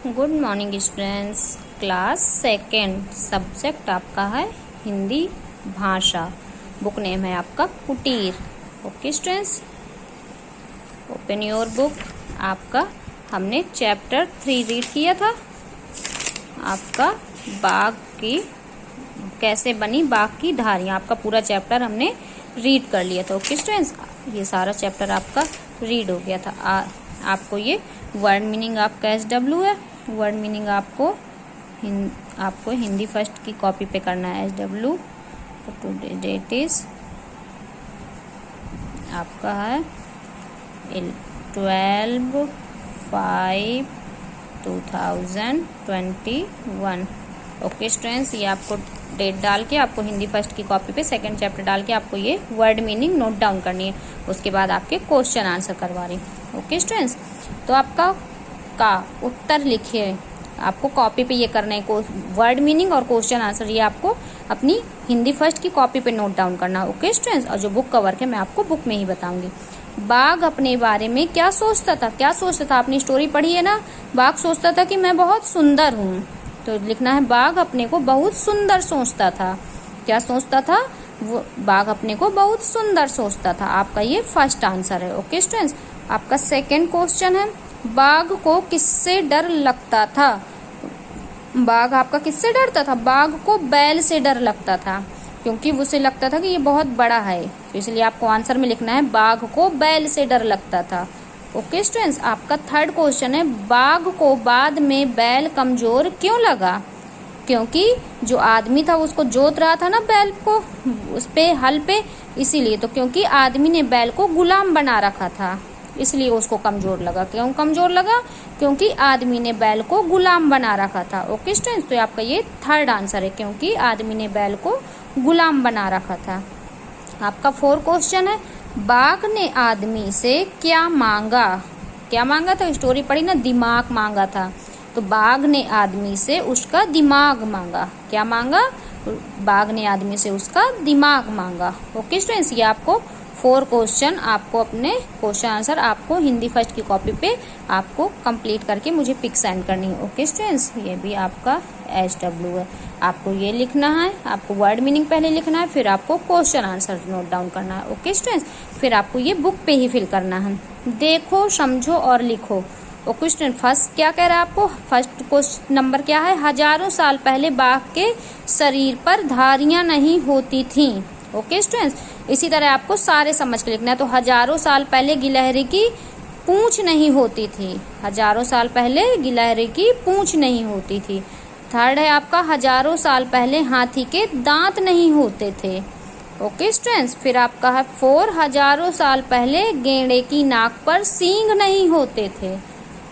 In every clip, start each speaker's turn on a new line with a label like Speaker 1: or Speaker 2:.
Speaker 1: Good morning students. Class second, subject आपका है हिंदी भाषा। बुक नेम है आपका कुटीर। Okay students, open your book. आपका हमने चैप्टर 3 रीड किया था। आपका बाघ की कैसे बनी बाघ की धारियां, आपका पूरा चैप्टर हमने रीड कर लिया था। ओके स्टूडेंट्स, ये सारा चैप्टर आपका रीड हो गया था। आपको ये वर्ड मीनिंग आपका SW है। वर्ड मीनिंग आपको हिंदी फर्स्ट की कॉपी पे करना है। SW डेट इज आपका है 12/5/2021। ओके स्टूडेंट्स, ये आपको डेट डाल के आपको हिंदी फर्स्ट की कॉपी पे सेकंड चैप्टर डाल के आपको ये वर्ड मीनिंग नोट डाउन करनी है। उसके बाद आपके क्वेश्चन आंसर करवा रही। ओके स्टूडेंट्स, तो आपका उत्तर लिखिए। आपको कॉपी पे ये करना है, वर्ड मीनिंग और क्वेश्चन आंसर ये आपको अपनी हिंदी फर्स्ट की कॉपी पे नोट डाउन करना है। ओके स्टूडेंट्स, और जो बुक का वर्क है मैं आपको बुक में ही बताऊंगी। बाघ अपने बारे में क्या सोचता था? क्या सोचता था? आपने स्टोरी पढ़ी है ना। बाघ सोचता था कि मैं बहुत सुंदर हूँ, तो लिखना है बाघ अपने को बहुत सुंदर सोचता था। क्या सोचता था? वो बाघ अपने को बहुत सुंदर सोचता था। आपका ये फर्स्ट आंसर है। ओके स्टूडेंट्स, आपका सेकंड क्वेश्चन है, बाघ को किससे डर लगता था? बाघ आपका किससे डरता था? बाघ को बैल से डर लगता था, क्योंकि उसे लगता था कि ये बहुत बड़ा है, तो इसलिए आपको आंसर में लिखना है बाघ को बैल से डर लगता था। ओके स्टूडेंट्स, आपका थर्ड क्वेश्चन है, बाघ को बाद में बैल कमजोर क्यों लगा? क्योंकि जो आदमी था उसको जोत रहा था ना बैल को, उस पे हल पे, इसीलिए। तो क्योंकि आदमी ने बैल को गुलाम बना रखा था, इसलिए उसको कमजोर लगा। क्यों कमजोर लगा? क्योंकि आदमी ने बैल को गुलाम बना रखा था। ओके स्टूडेंट्स, तो आपका ये थर्ड आंसर है, क्योंकि आदमी ने बैल को गुलाम बना रखा था। आपका फोर्थ क्वेश्चन है, बाघ ने आदमी से क्या मांगा? क्या मांगा था? स्टोरी पढ़ी ना, दिमाग मांगा था। तो बाघ ने आदमी से उसका दिमाग मांगा। क्या मांगा? बाघ ने आदमी से उसका दिमाग मांगा। ओके स्टूडेंट्स, ये आपको 4 क्वेश्चन आपको अपने क्वेश्चन आंसर आपको हिंदी फर्स्ट की कॉपी पे आपको कंप्लीट करके मुझे पिक सेंड करनी है। ओके स्टूडेंट्स, ये भी आपका SW है। आपको ये लिखना है, आपको वर्ड मीनिंग पहले लिखना है, फिर आपको क्वेश्चन आंसर नोट डाउन करना है। ओके स्टूडेंट्स, फिर आपको ये बुक पे ही फिल करना है। देखो, समझो और लिखो। ओके स्टूडेंट, फर्स्ट क्या कह रहा है आपको? फर्स्ट क्वेश्चन नंबर क्या है? हजारों साल पहले बाघ के शरीर पर धारियां नहीं होती थी। ओके स्टूडेंट्स, इसी तरह आपको सारे समझ के लिखना है। तो हजारों साल पहले गिलहरी की पूंछ नहीं होती थी। हजारों साल पहले गिलहरी की पूंछ नहीं होती थी। थर्ड है आपका, हजारों साल पहले हाथी के दांत नहीं होते थे। ओके स्टूडेंट्स, फिर आपका है 4, हजारों साल पहले गेंडे की नाक पर सींग नहीं होते थे।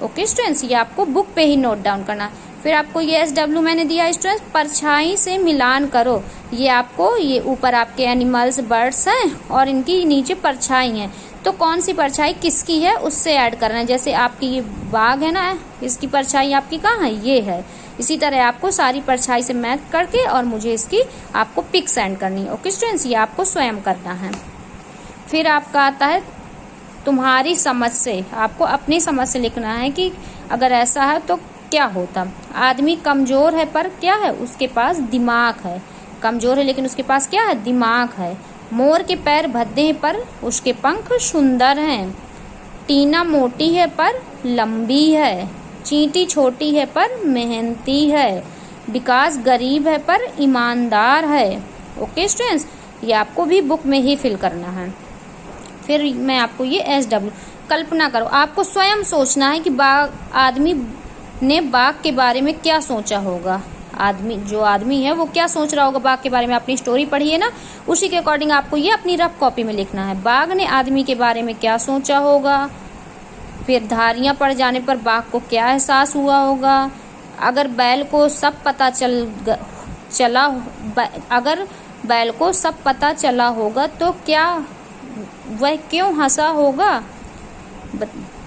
Speaker 1: ओके स्टूडेंट्स, ये आपको बुक पे ही नोट डाउन करना। फिर आपको ये SW मैंने दिया स्टूडेंट्स, परछाई से मिलान करो। ये आपको, ये ऊपर आपके एनिमल्स बर्ड्स हैं और इनकी नीचे परछाई है, तो कौन सी परछाई किसकी है उससे ऐड करना है। जैसे आपकी ये बाघ है ना, इसकी परछाई आपकी कहाँ है? ये है। इसी तरह आपको सारी परछाई से मैच करके और मुझे इसकी आपको पिक सेंड करनी है। ओके स्टूडेंट्स, ये आपको स्वयं करना है। फिर आपका आता है तुम्हारी समझ से। आपको अपनी समझ से लिखना है कि अगर ऐसा है तो क्या होता। आदमी कमजोर है पर क्या है? उसके पास दिमाग है। कमजोर है लेकिन उसके पास क्या है? दिमाग है। मोर के पैर भद्दे हैं पर उसके पंख सुंदर हैं। टीना मोटी है पर लंबी है। चींटी छोटी है पर मेहनती है। विकास गरीब है पर ईमानदार है। ओके स्टूडेंट्स, ये आपको भी बुक में ही फिल करना है। फिर मैं आपको ये SW, कल्पना करो। आपको स्वयं सोचना है कि आदमी ने बाघ के बारे में क्या सोचा होगा। जो आदमी है वो क्या सोच रहा होगा बाघ के बारे में। अपनी स्टोरी पढ़ी है ना, उसी के अकॉर्डिंग आपको ये अपनी रफ कॉपी में लिखना है। बाघ ने आदमी के बारे में क्या सोचा होगा। फिर धारियां पड़ जाने पर बाघ को क्या एहसास हुआ होगा। अगर बैल को सब पता चला होगा तो क्या वह क्यों हंसा होगा।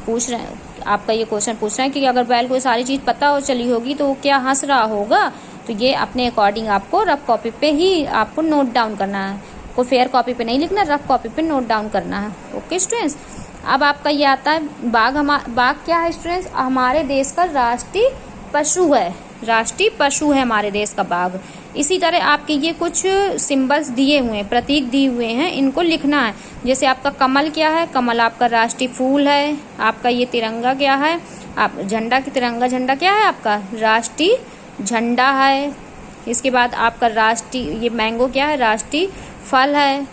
Speaker 1: पूछ रहे हैं, आपका ये क्वेश्चन पूछ रहे हैं कि अगर बैल को सारी चीज पता हो चली होगी तो वो क्या हंस रहा होगा। तो ये अपने अकॉर्डिंग आपको रफ कॉपी पे ही आपको नोट डाउन करना है। कोई फेयर कॉपी पे नहीं लिखना, रफ कॉपी पे नोट डाउन करना है। ओके स्टूडेंट्स, अब आपका ये आता है बाघ क्या है स्टूडेंट्स? हमारे देश का राष्ट्रीय पशु है, राष्ट्रीय पशु है हमारे देश का बाघ। इसी तरह आपके ये कुछ सिंबल्स दिए हुए हैं, प्रतीक दिए हुए हैं, इनको लिखना है। जैसे आपका कमल क्या है, कमल आपका राष्ट्रीय फूल है। आपका ये तिरंगा क्या है, आप झंडा की तिरंगा झंडा क्या है आपका राष्ट्रीय झंडा है। इसके बाद आपका राष्ट्रीय ये मैंगो क्या है, राष्ट्रीय फल है।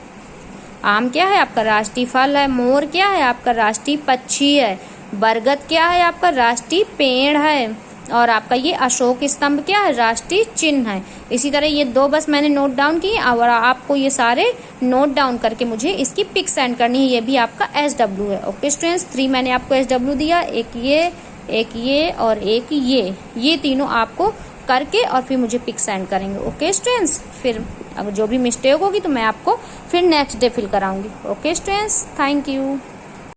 Speaker 1: आम क्या है आपका राष्ट्रीय फल है। मोर क्या है आपका राष्ट्रीय पक्षी है। बरगद क्या है आपका राष्ट्रीय पेड़ है। और आपका ये अशोक स्तंभ क्या है, राष्ट्रीय चिन्ह है। इसी तरह ये 2 बस मैंने नोट डाउन किए और आपको ये सारे नोट डाउन करके मुझे इसकी पिक सेंड करनी है। ये भी आपका SW है। ओके स्टूडेंट्स, 3 मैंने आपको SW दिया, एक ये और एक ये तीनों आपको करके और फिर मुझे पिक सेंड करेंगे। ओके स्टूडेंट्स, फिर अगर जो भी मिस्टेक होगी तो मैं आपको फिर नेक्स्ट डे फिल कराऊंगी। Okay students, thank you.